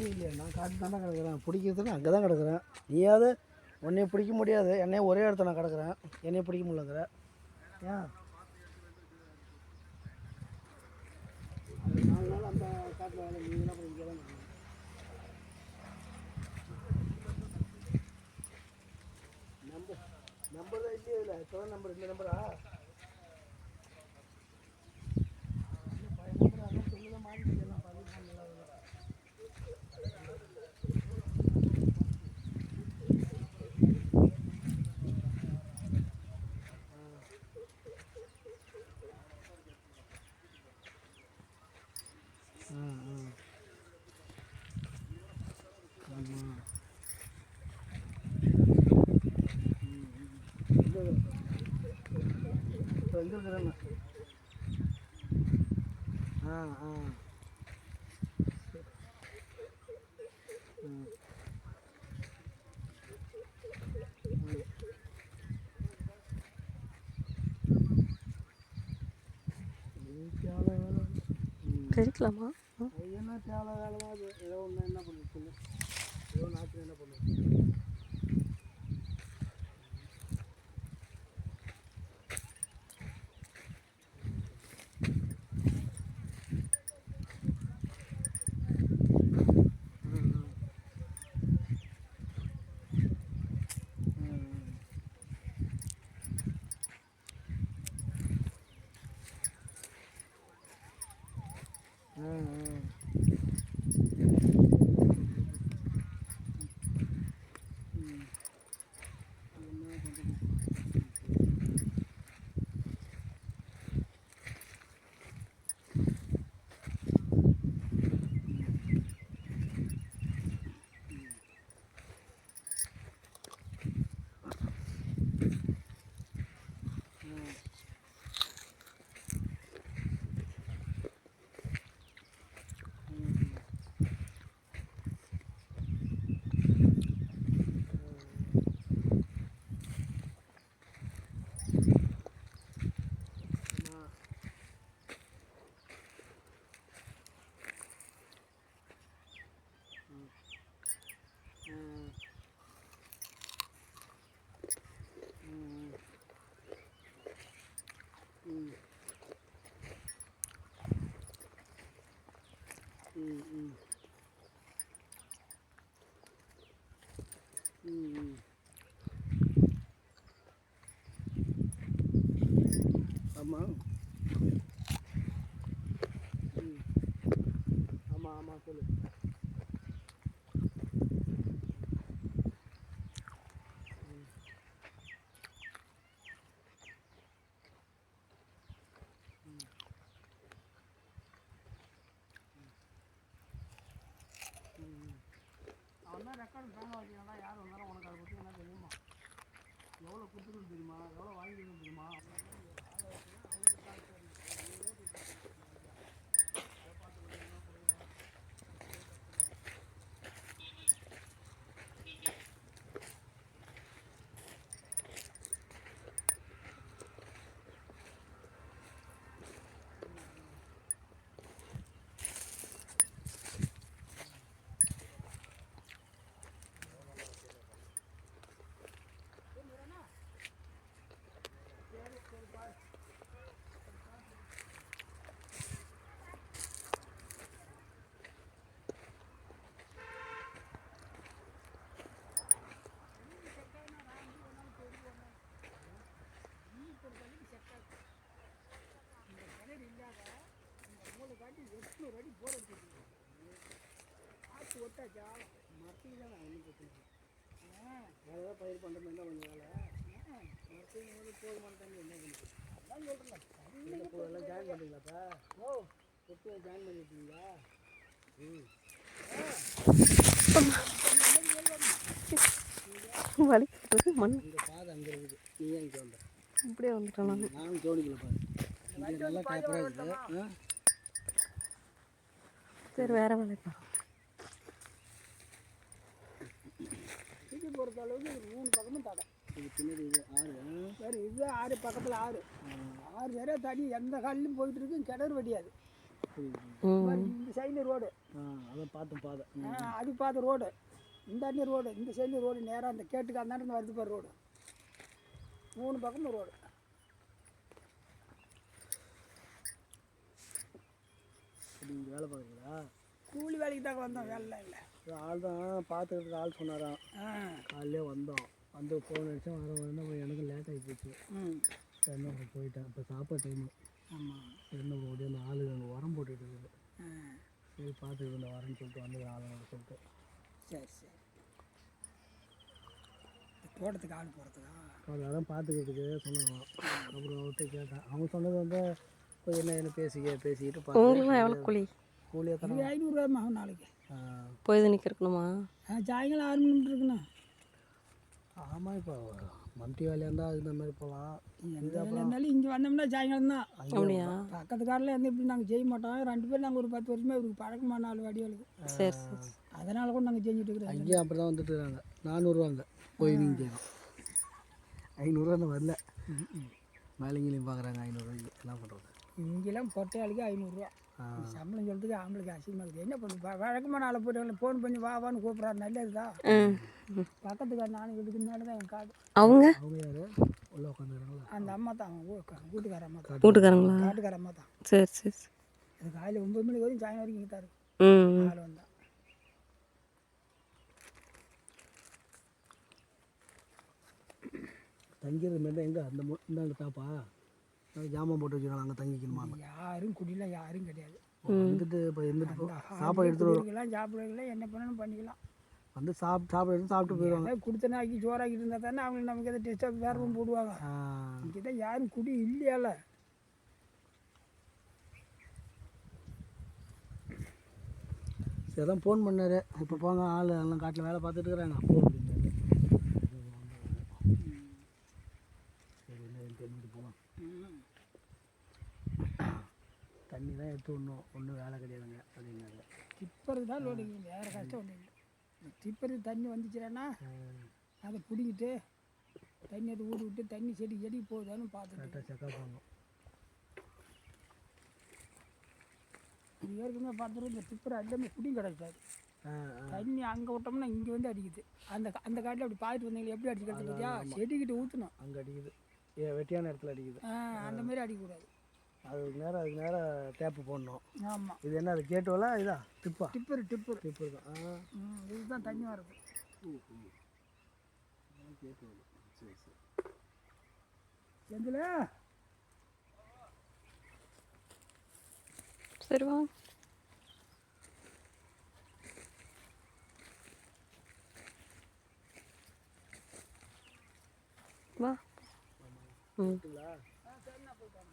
இல்லையா நான் காட்டு தானே கிடக்குறேன், பிடிக்கிறதுக்கு அங்கே தான் கிடக்குறேன். நீயாவது உன்னைய பிடிக்க முடியாது, என்னைய ஒரே இடத்துல நான் கிடக்குறேன், என்னைய பிடிக்க முடியலங்கிற ஏன் 4 நாள் அந்த காட்டில் வேலை நீங்களாம் அப்புறம் இங்கே தான் நம்பர் தான் இல்லையே இல்லை, இப்போ தான் நம்பர் இந்த நம்பரா நம்பர் அதான் சொல்லுதான் மாறிட்டு எல்லாம் பதிவு பண்ணலாம். இப்போ எங்கே இருக்கிறேன்னு கறிக்கலாமா? என்ன தேவை வேலை தான் அது. ஏதோ ஒன்று என்ன பண்ணுறது சொல்லு, ஏதோ நாட்டில் என்ன பண்ணுறது. ஆமாம் ஆமாம் ஆமாம் சொல்லு. அவன் தான் ரெக்கார்டு பேங்காக வச்சுக்கா, யார் வந்தாலும் உனக்கு அதை பற்றி என்ன தெரியுமா, எவ்வளோ கொடுத்துருன்னு தெரியுமா, எவ்வளோ வாங்கிக்கணும் தெரியுமா. காட்டி 800 அடி போர் எடுத்துருக்கு. காற்று ஒட்டாச்சா மரத்துக்கு தான் ஒன்றும் பிரச்சனை. வேறு ஏதாவது பயிர் பண்ணுற மாதிரி தான் கொஞ்சம் வேலை. மரத்துக்கு போது போதுமான டைம் என்ன பண்ணுறது அதான் சொல்கிறேன். எல்லாம் ஜாயின் பண்ணுறீங்களாப்பா? ஓ கொட்டு ஜாயின் பண்ணிட்டீங்களா? வலிக்கிறது மண். இந்த பாதை அங்கே இருக்குது, நீ ஏன் இங்கே வந்த? இப்படியே வந்துட்டேன் நானும் கவனிக்கல பாரு. நல்லா காப்பராக இருக்குது. சரி வேறு வேலைப்பா. சிட்டி பொறுத்த அளவுக்கு 3 பக்கமும் தடை. இது பின்னாடி இது 6. சரி இது 6 பக்கத்தில் 6 சரியாக தண்ணி எந்த காலிலும் போயிட்டு இருக்கு. கிணறு வடியாது. இந்த சைடில் ரோடு அதான் பார்த்தேன் பாதை. அது பார்த்த ரோடு, இந்த அண்ணி ரோடு, இந்த சைடு ரோடு, நேராக அந்த கேட்டுக்கு அந்தாண்டு வருது பாரு ரோடு, 3 பக்கமும் ரோடு. நீங்கள் வேலை பார்க்குறீங்களா? கூலி வேலைக்கு தாங்க வந்தோம், வேலைலாம் இல்லை. ஆள் தான் பார்த்துக்கிறதுக்கு ஆள் சொன்னாராம். காலையிலே வந்தோம், வந்து ஃபோன் அடித்தா வரேன். எனக்கு லேட் ஆகி போச்சு. என்ன போயிட்டேன். இப்போ சாப்பாடு டைமு. ஆமாம். என்ன போது அந்த ஆளு அங்கே உரம் போட்டுட்டு இருக்குது. சரி பார்த்துக்கிட்டு இந்த வரேன்னு சொல்லிட்டு வந்து ஆளுங்க சொல்லிட்டு. சரி சரி. தோட்டத்துக்கு ஆள் போகிறதுக்கா? அதான் பார்த்துக்கிறதுக்கு சொன்னாங்க. அப்புறம் அவர்கிட்ட கேட்டேன். அவங்க சொன்னது வந்து கொஞ்சம் என்ன பேசிக்கிட்டு உங்களுக்குலாம் எவ்வளோ கூலி? கூலியை தர 500 ஆகும் நாளைக்கு. போய் நிற்கணுமா? சாயங்காலம் 6 மணி இருக்குண்ணா. ஆமாம், இப்போ மம்டி வேலையாக இருந்தால் இந்த மாதிரி போகலாம். எந்த வேலை இருந்தாலும் இங்கே வந்தோம்னா சாயங்காலம் தான். அப்படியா? பக்கத்து காரில் இருந்து இப்படி நாங்கள் செய்ய மாட்டோம். 2 பேர் நாங்கள் ஒரு 10 வருஷமாக இவருக்கு பழக்கமான ஆள் வடிவேலுக்கு. சரி சரி. அதனால கூட நாங்கள் செஞ்சுட்டு இருக்கிறோம். அங்கேயும் அப்படி தான் வந்துட்டு இருக்காங்க. 400 ரூபாங்க போய் நீங்கள் செய்யணும். 500 வரல. மேலேங்களையும் பார்க்குறாங்க 500 என்ன பண்ணுறது? இங்கெல்லாம் பொட்டையாளுக்கு 500 சம்பளம் சொல்றதுக்கு ஆம்பளுக்கு அசிங்கமாக இருக்குது. என்ன பண்ணுறது? வழக்கமான ஆளை போய்ட்டு ஃபோன் பண்ணி வான்னு கூப்பிட்றாரு. நல்லதுதான். பக்கத்துக்கார நானும் வீட்டுக்கு முன்னாடி தான் என் காடு. அவங்க யார் உள்ளே உட்காந்துக்கிறாங்களா? அந்த அம்மா தான், அவங்க வீட்டுக்கார அம்மா தான். வீட்டுக்காரங்களா? காட்டுக்கார அம்மா தான். சரி சரி சரி. அது காலையில் 9 மணிக்கு வரைக்கும் சாயங்காலம் வரைக்கும் இங்கே தான் இருக்கு. ஆள் வந்தா தங்கிறது மாரி தான். எங்கே அந்த இந்தாண்டு தாப்பா ஜாமான் போட்டு வச்சுருக்காங்க, அங்கே தங்கிக்கணுமா? யாரும் குடிலாம் யாரும் கிடையாது. வந்துட்டு இப்போ இருந்துட்டு சாப்பாடு எடுத்துகிட்டு வருவாங்க. சாப்பிடுறதுலாம் என்ன பண்ணணும் பண்ணிக்கலாம். வந்து சாப்பிட்டு போயிடுவாங்க. கொடுத்தனாக்கி சோறாக்கிட்டு இருந்தால் தானே அவங்களுக்கு நமக்கு எதாவது டெஸ்ட்டாக வேறு ரூம் போடுவாங்க. இங்கே தான் யாரும் குடி இல்லையால. சரி தான் ஃபோன் பண்ணார். இப்போ போங்க, ஆள் எல்லாம் காட்டில் வேலை பார்த்துட்டு இருக்கிறாங்க. அப்போ அப்படின்னாரு. சரி என்ன தெரிஞ்சுட்டு போகலாம். தண்ணி தான் எடுத்து விடணும், ஒன்றும் வேலை கிடையாதுங்க அப்படின்னாரு. டிப்பருக்கு தான் லோடு, வேறு கஷ்டம் ஒன்றும் இல்லை. டிப்பருக்கு தண்ணி வந்துச்சுன்னா அதை பிடிக்கிட்டு தண்ணி அதை ஊறி விட்டு தண்ணி செடி போகுதான்னு பார்த்துட்டு செக்கப் பண்ணணும். இது ஏற்கனவே பார்த்துட்டு இந்த டிப்பர் எல்லாமே குடி கிடக்காது. தண்ணி அங்கே விட்டோம்னா இங்கே வந்து அடிக்குது. அந்த காட்டில் அப்படி பார்த்துட்டு வந்தீங்களா எப்படி அடிச்சு கிடச்சியா? செடிக்கிட்ட ஊற்றணும். அங்கே அடிக்குது, வெட்டியான இடத்துல அடிக்குது. அந்த மாதிரி அடிக்கக்கூடாது. அதுக்கு நேரம் டேப்பு போடணும். ஆமாம். இது என்ன, அது கேட்டுவலா இதா டிப்பர் தான். இதுதான் தண்ணி வருது. எந்தில் சரி வா. வா. சரிண்ணா போயிட்டாங்க.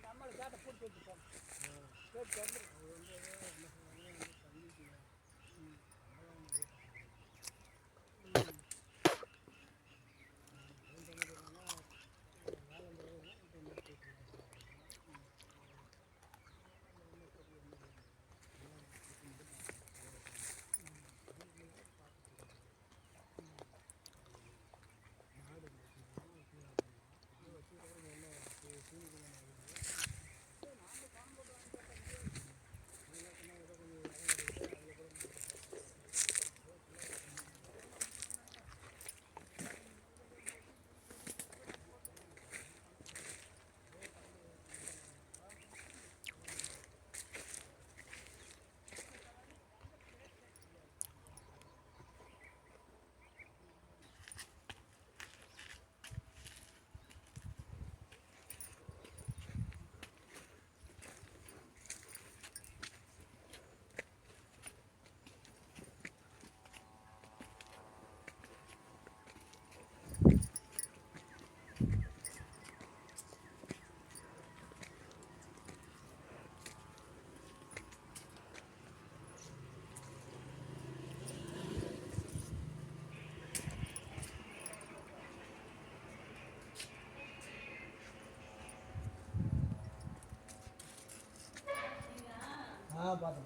நம்மளை கேட்ட போட்டு வச்சுட்டோம். கேட்டு வந்துடும். பார்த்து